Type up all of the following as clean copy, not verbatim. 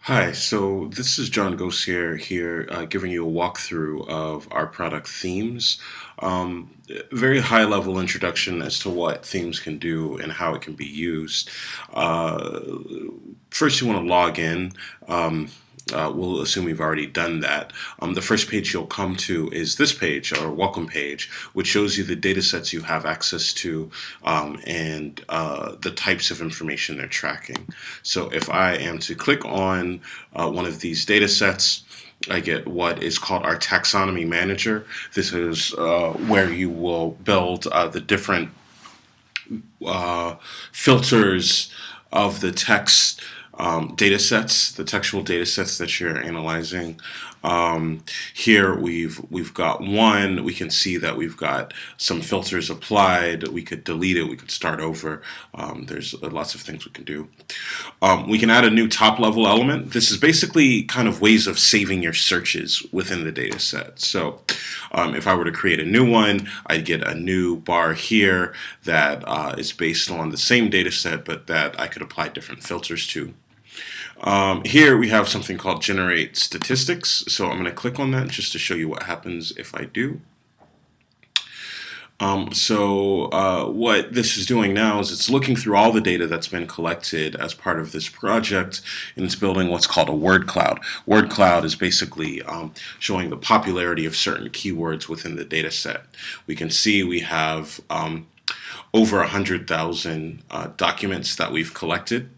Hi, so this is John Gossier here, giving you a walkthrough of our product themes. Very high level introduction as to what themes can do and how it can be used. Uh, First, you want to log in. We'll assume you've already done that. The first page you'll come to is this page, our welcome page, which shows you the data sets you have access to and the types of information they're tracking. So if I am to click on one of these data sets, I get what is called our taxonomy manager. This is where you will build the different uh, filters of the text data sets, the textual data sets that you're analyzing. Here we've got one. We can see that we've got some filters applied. We could delete it. We could start over. There's lots of things we can do. We can add a new top level element. This is basically kind of ways of saving your searches within the data set. So if I were to create a new one, I'd get a new bar here that is based on the same data set, but that I could apply different filters to. Here we have something called generate statistics. So I'm going to click on that just to show you what happens if I do. What this is doing now is it's looking through all the data that's been collected as part of this project, and it's building what's called a word cloud. Word cloud is basically showing the popularity of certain keywords within the data set. We can see we have over 100,000 documents that we've collected.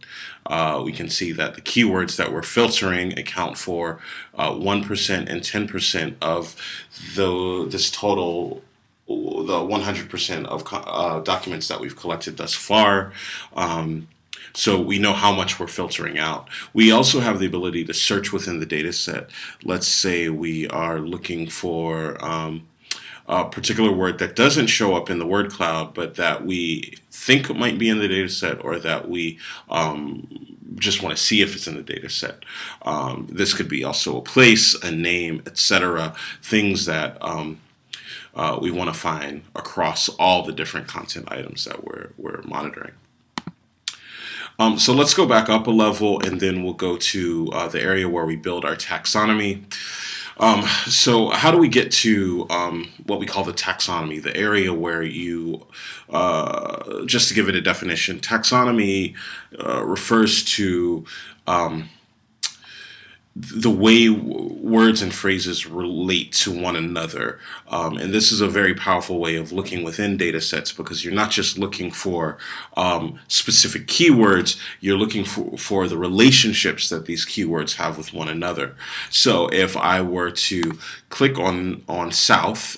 We can see that the keywords that we're filtering account for 1% and 10% of this total, the 100% of documents that we've collected thus far. So we know how much we're filtering out. We also have the ability to search within the data set. Let's say we are looking for a particular word that doesn't show up in the word cloud, but that we think might be in the data set, or that we just want to see if it's in the data set. This could be also a place, a name, etc. Things that we want to find across all the different content items that we're monitoring. So let's go back up a level, and then we'll go to the area where we build our taxonomy. So how do we get to what we call the taxonomy, the area where you, just to give it a definition, taxonomy refers to the way words and phrases relate to one another. And this is a very powerful way of looking within data sets, because you're not just looking for specific keywords, you're looking for the relationships that these keywords have with one another. So if I were to click on South,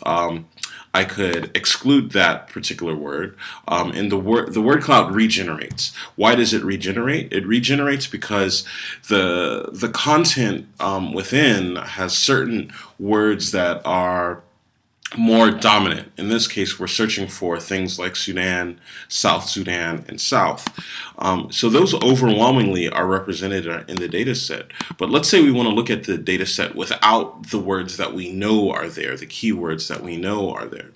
I could exclude that particular word, and the word cloud regenerates. Why does it regenerate? It regenerates because the content within has certain words that are more dominant. In this case, we're searching for things like Sudan, and South. So those overwhelmingly are represented in the data set. But let's say we want to look at the data set without the words that we know are there, the keywords that we know are there.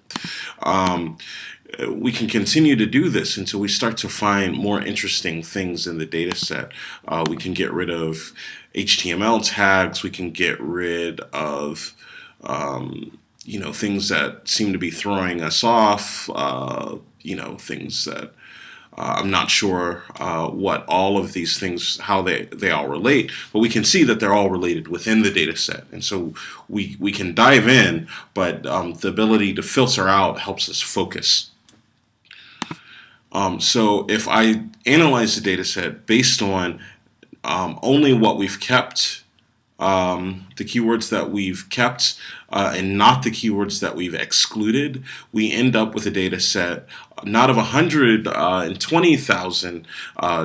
We can continue to do this until we start to find more interesting things in the data set. We can get rid of HTML tags. We can get rid of things that seem to be throwing us off, things that I'm not sure what all of these things, how they all relate, but we can see that they're all related within the data set. And so we can dive in, but the ability to filter out helps us focus. So if I analyze the data set based on only what we've kept, the keywords that we've kept, and not the keywords that we've excluded, we end up with a data set not of 120,000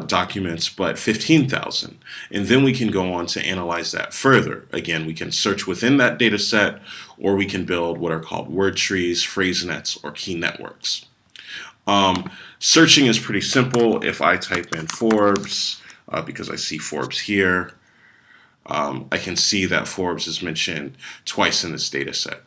documents, but 15,000. And then we can go on to analyze that further. Again, we can search within that data set, or we can build what are called word trees, phrase nets, or key networks. Searching is pretty simple. If I type in Forbes, because I see Forbes here, I can see that Forbes is mentioned twice in this data set.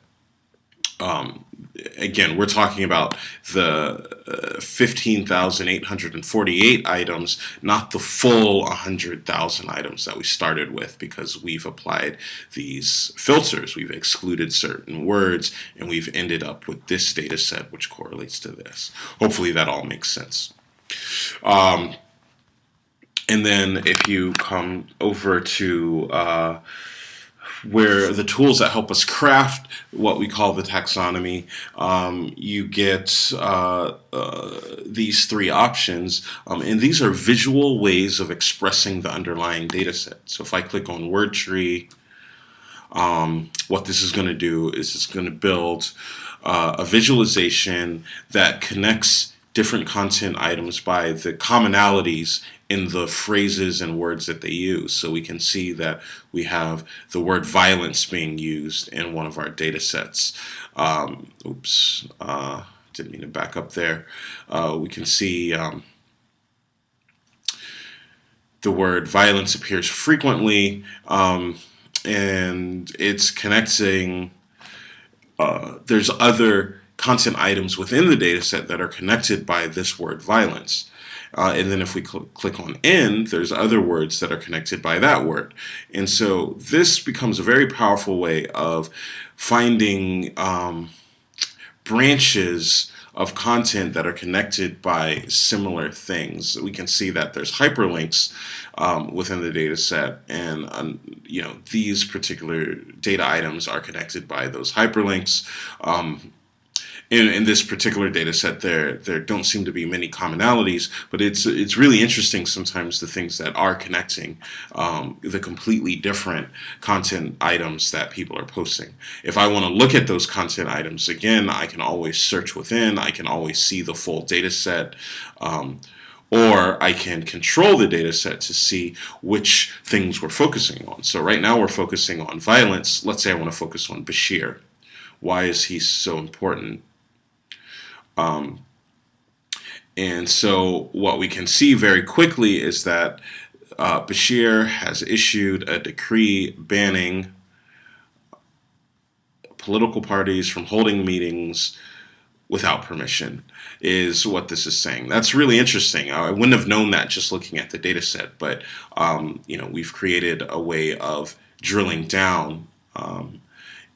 Again, we're talking about the 15,848 items, not the full 100,000 items that we started with, because we've applied these filters. We've excluded certain words, and we've ended up with this data set, which correlates to this. Hopefully that all makes sense. And then if you come over to where the tools that help us craft what we call the taxonomy, you get these three options, and these are visual ways of expressing the underlying data set. So if I click on word tree, what this is going to do is it's going to build a visualization that connects different content items by the commonalities in the phrases and words that they use. So we can see that we have the word violence being used in one of our data sets. Didn't mean to back up there. We can see the word violence appears frequently, and it's connecting. There's other content items within the data set that are connected by this word violence. And then if we click on end, there's other words that are connected by that word. And so this becomes a very powerful way of finding branches of content that are connected by similar things. We can see that there's hyperlinks within the data set, and these particular data items are connected by those hyperlinks. In this particular data set, there don't seem to be many commonalities, but it's really interesting sometimes the things that are connecting the completely different content items that people are posting. If I want to look at those content items again, I can always search within. I can always see the full data set. Or I can control the data set to see which things we're focusing on. So right now we're focusing on violence. Let's say I want to focus on Bashir. Why is he so important? And so what we can see very quickly is that Bashir has issued a decree banning political parties from holding meetings without permission, is what this is saying. That's really interesting. I wouldn't have known that just looking at the data set, but we've created a way of drilling down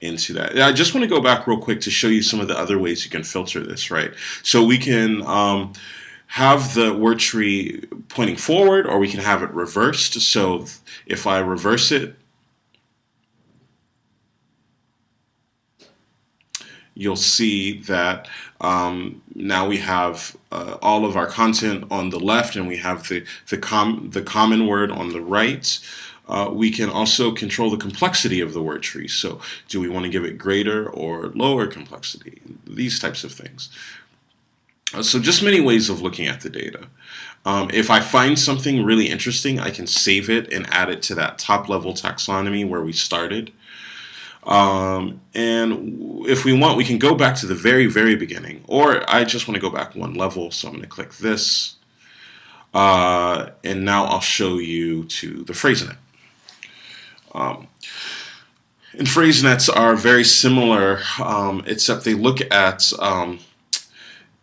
into that. I just want to go back real quick to show you some of the other ways you can filter this, right? So we can have the word tree pointing forward, or we can have it reversed. So if I reverse it, you'll see that now we have all of our content on the left, and we have the common word on the right. We can also control the complexity of the word tree. So do we want to give it greater or lower complexity? These types of things. So just many ways of looking at the data. If I find something really interesting, I can save it and add it to that top level taxonomy where we started. And if we want, we can go back to the very, very beginning. Or I just want to go back one level, so I'm going to click this. And now I'll show you to the phrasenet. And phrasenets are very similar, except they look at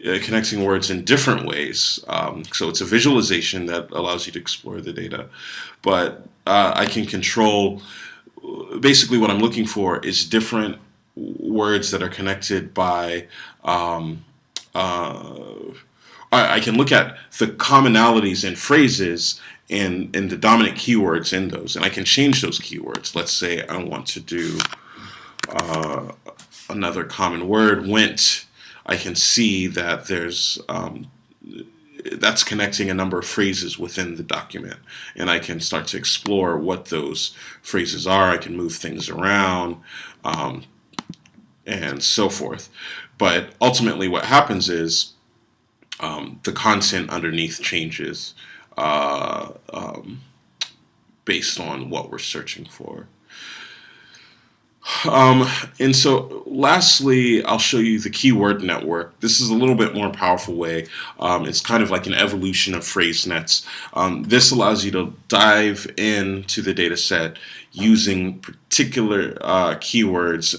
connecting words in different ways. So it's a visualization that allows you to explore the data. But I can control, basically what I'm looking for is different words that are connected by, I can look at the commonalities in phrases and the dominant keywords in those, and I can change those keywords. Let's say I want to do another common word, went. I can see that there's that's connecting a number of phrases within the document, and I can start to explore what those phrases are. I can move things around and so forth. But ultimately what happens is the content underneath changes based on what we're searching for. Um, and so, lastly, I'll show you the keyword network. This is a little bit more powerful way. It's kind of like an evolution of phrase nets. This allows you to dive into the data set using particular keywords,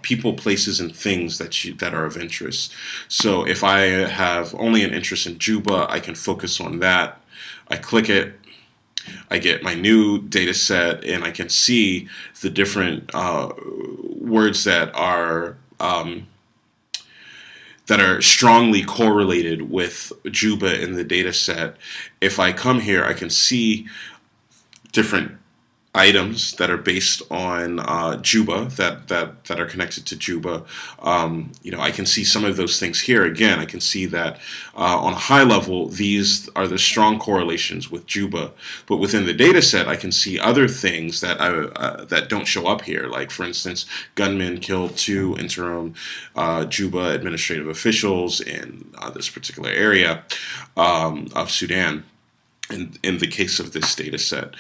people, places, and things that are of interest. So, if I have only an interest in Juba, I can focus on that. I click it, I get my new data set, and I can see the different words that are strongly correlated with Juba in the data set. If I come here, I can see different items that are based on Juba that are connected to Juba. I can see some of those things here. Again, I can see that on a high level, these are the strong correlations with Juba. But within the data set, I can see other things that don't show up here. Like, for instance, gunmen killed 2 interim Juba administrative officials in this particular area of Sudan. In the case of this data set,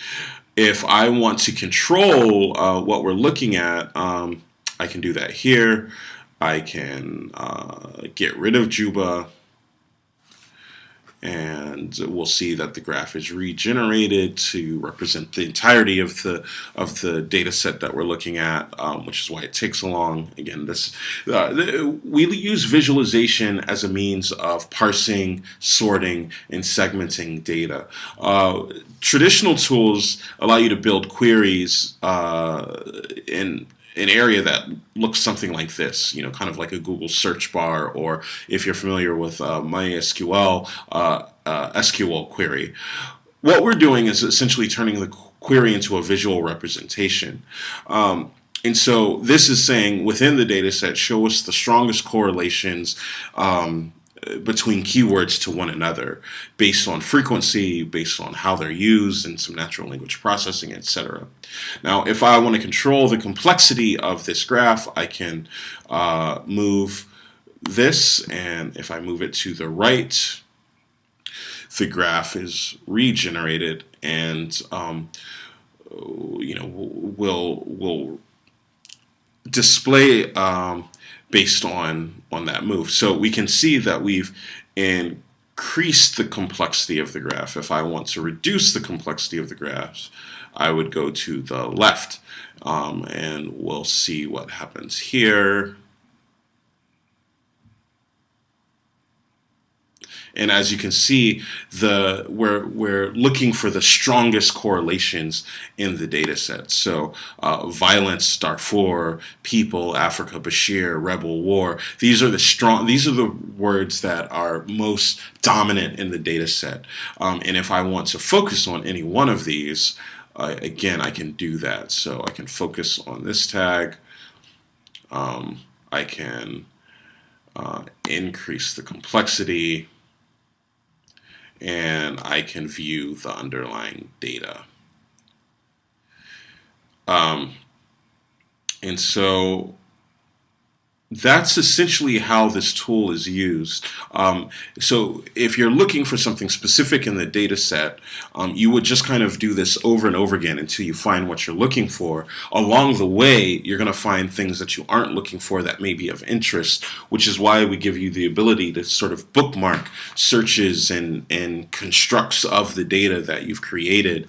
if I want to control what we're looking at, I can do that here. I can get rid of Juba, and we'll see that the graph is regenerated to represent the entirety of the data set that we're looking at, which is why it takes so long. Again, we use visualization as a means of parsing, sorting, and segmenting data. Traditional tools allow you to build queries in an area that looks something like this, kind of like a Google search bar, or if you're familiar with MySQL, SQL query. What we're doing is essentially turning the query into a visual representation. And so this is saying within the data set, show us the strongest correlations between keywords to one another based on frequency, based on how they're used, and some natural language processing, etc. Now, if I want to control the complexity of this graph, I can move this, and if I move it to the right, the graph is regenerated, and will display based on that move. So we can see that we've increased the complexity of the graph. If I want to reduce the complexity of the graphs, I would go to the left, and we'll see what happens here. And as you can see, we're looking for the strongest correlations in the data set. So violence, Darfur, people, Africa, Bashir, rebel, war. These are the words that are most dominant in the data set. And if I want to focus on any one of these, again, I can do that. So I can focus on this tag. I can increase the complexity, and I can view the underlying data. And so that's essentially how this tool is used. So if you're looking for something specific in the data set, you would just kind of do this over and over again until you find what you're looking for. Along the way, you're going to find things that you aren't looking for that may be of interest, which is why we give you the ability to sort of bookmark searches and constructs of the data that you've created,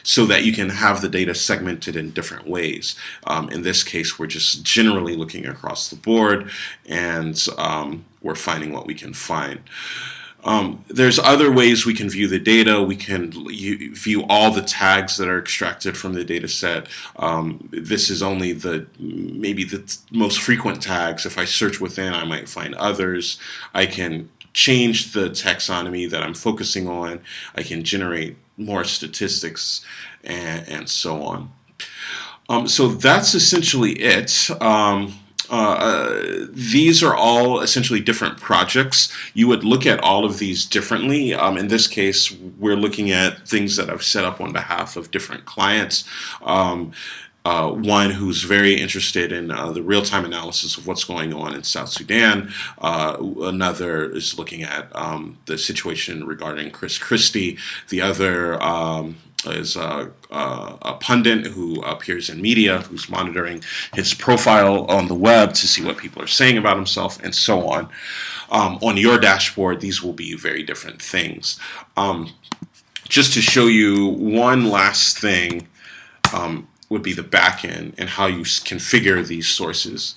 so that you can have the data segmented in different ways. In this case, we're just generally looking across the board, and we're finding what we can find. There's other ways we can view the data. We can view all the tags that are extracted from the data set. This is only maybe the most frequent tags. If I search within, I might find others. I can change the taxonomy that I'm focusing on. I can generate more statistics, and so on. So that's essentially it. These are all essentially different projects. You would look at all of these differently. In this case, we're looking at things that I've set up on behalf of different clients. One who's very interested in the real-time analysis of what's going on in South Sudan. Another is looking at the situation regarding Chris Christie. The other is a pundit who appears in media, who's monitoring his profile on the web to see what people are saying about himself, and so on. On your dashboard, these will be very different things. Just to show you one last thing, would be the backend and how you configure these sources.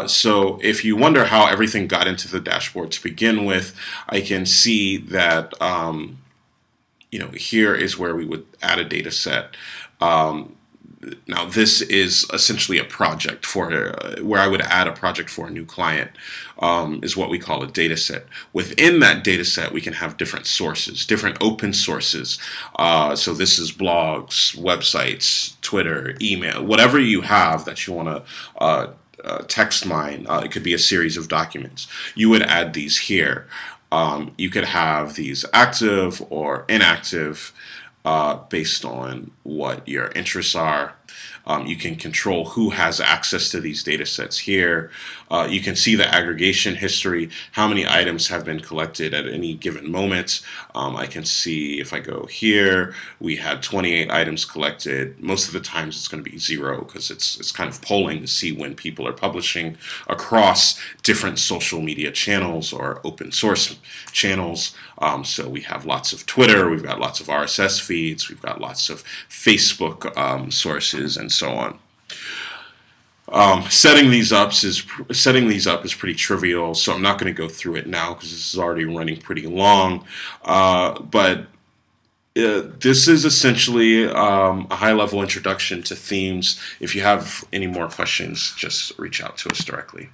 So if you wonder how everything got into the dashboard to begin with, I can see that here is where we would add a data set. Now this is essentially a project for where I would add a project for a new client, is what we call a data set. Within that data set, we can have different sources, different open sources. So this is blogs, websites, Twitter, email, whatever you have that you want to text mine. It could be a series of documents. You would add these here. You could have these active or inactive based on what your interests are. You can control who has access to these data sets here. You can see the aggregation history, how many items have been collected at any given moment. I can see if I go here, we had 28 items collected. Most of the times it's going to be 0 because it's kind of polling to see when people are publishing across different social media channels or open source channels. So we have lots of Twitter, we've got lots of RSS feeds, we've got lots of Facebook sources, and so on. Setting these up is pretty trivial, so I'm not going to go through it now because this is already running pretty long. But this is essentially a high-level introduction to themes. If you have any more questions, just reach out to us directly.